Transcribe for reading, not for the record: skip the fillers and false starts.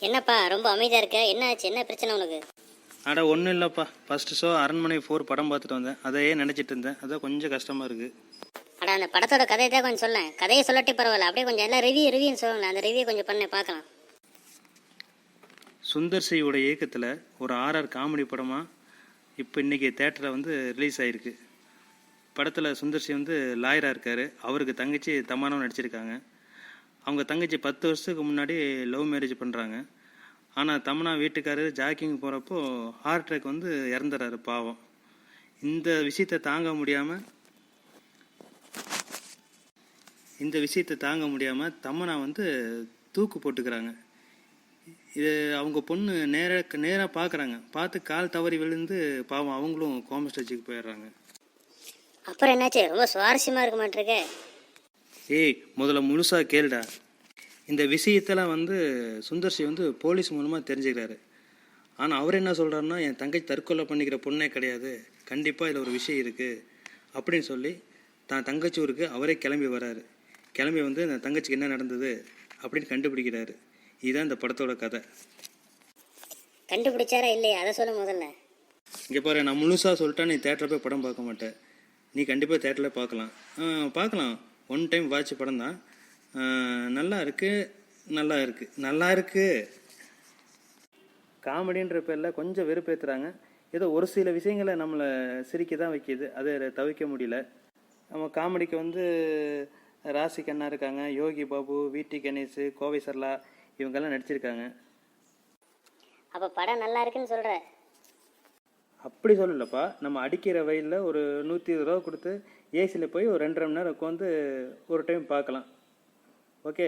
என்னப்பா ரொம்ப அமைதியா இருக்க? என்ன ஆச்சு? என்ன பிரச்சனை உனக்கு? அட ஒன்றும் இல்லைப்பா, ஃபஸ்ட்டு ஷோ அரண்மனை 4 படம் பார்த்துட்டு வந்தேன். அதையே நினச்சிட்டு இருந்தேன். அதான் கொஞ்சம் கஷ்டமாக இருக்குது. அட அந்த படத்தோட கதையை தான் கொஞ்சம் சொல்லேன். கதையை சொல்லட்டே பரவாயில்ல, அப்படியே கொஞ்சம் எல்லாம் ரிவ்யூன்னு சொல்லுங்களேன். அந்த ரிவ்யூ கொஞ்சம் பண்ண பார்க்கலாம். சுந்தர் சியோட இயக்கத்தில் ஒரு ஆர்ஆர் காமெடி படமாக இப்போ இன்றைக்கி தேட்டரில் வந்து ரிலீஸ் ஆகிருக்கு. படத்தில் சுந்தர் சி வந்து லாயராக இருக்கார். அவருக்கு தங்கச்சி தமானம் நடிச்சிருக்காங்க. அவங்க தங்கச்சி 10 வருஷத்துக்கு முன்னாடி லவ் மேரேஜ் பண்ணுறாங்க. ஆனால் தமனா வீட்டுக்காரர் ஜாக்கிங் போகிறப்போ ஹார்ட் அட்டாக் வந்து இறந்துறாரு பாவம். இந்த விஷயத்தை தாங்க முடியாமல் தமனா வந்து தூக்கு போட்டுக்கிறாங்க. இது அவங்க பொண்ணு நேராக பார்க்குறாங்க. பார்த்து கால் தவறி விழுந்து பாவம் அவங்களும் கோமா ஸ்டேஜுக்கு போயிடுறாங்க. அப்புறம் என்னாச்சு? ரொம்ப சுவாரஸ்யமாக இருக்க மாட்டிருக்கே. ஏய், முதல்ல முழுசாக கேளுடா. இந்த விஷயத்தெல்லாம் வந்து சுந்தர்சி வந்து போலீஸ் மூலமாக தெரிஞ்சுக்கிறாரு. ஆனால் அவர் என்ன சொல்கிறாருன்னா, என் தங்கச்சி தற்கொலை பண்ணிக்கிற பொண்ணே கிடையாது, கண்டிப்பாக இதில் ஒரு விஷயம் இருக்குது அப்படின்னு சொல்லி தான் தங்கச்சி ஊருக்கு அவரே கிளம்பி வராரு. கிளம்பி வந்து அந்த தங்கச்சிக்கு என்ன நடந்தது அப்படின்னு கண்டுபிடிக்கிறாரு. இதுதான் இந்த படத்தோட கதை. கண்டுபிடிச்சாரா இல்லையா அதை சொல்ல முதல்ல. இங்கே பாரு, நான் முழுசாக சொல்லிட்டா நீ தேட்டரில் போய் படம் பார்க்க மாட்டேன். நீ கண்டிப்பாக தேட்டரில் பார்க்கலாம். ஒன் டைம் வாட்ச் படம் தான். நல்லா இருக்கு. காமெடின்ற பேரில் கொஞ்சம் வெறுப்பேற்றுறாங்க. ஏதோ ஒரு சில விஷயங்களை நம்மளை சிரிக்க தான் வைக்கிது, அதை தவிர்க்க முடியல. நம்ம காமெடிக்கு வந்து ராசி கண்ணா இருக்காங்க, யோகி பாபு, விடி கணேஷ், கோவை சர்லா இவங்கெல்லாம் நடிச்சிருக்காங்க. அப்போ படம் நல்லா இருக்குன்னு சொல்கிற? அப்படி சொல்லலப்பா, நம்ம அடிக்கிற வயலில் ஒரு 120 ரூபா கொடுத்து ஏசியில் போய் ஒரு 2.5 மணி நேரம் உட்காந்து ஒரு டைம் பார்க்கலாம். ஓகே.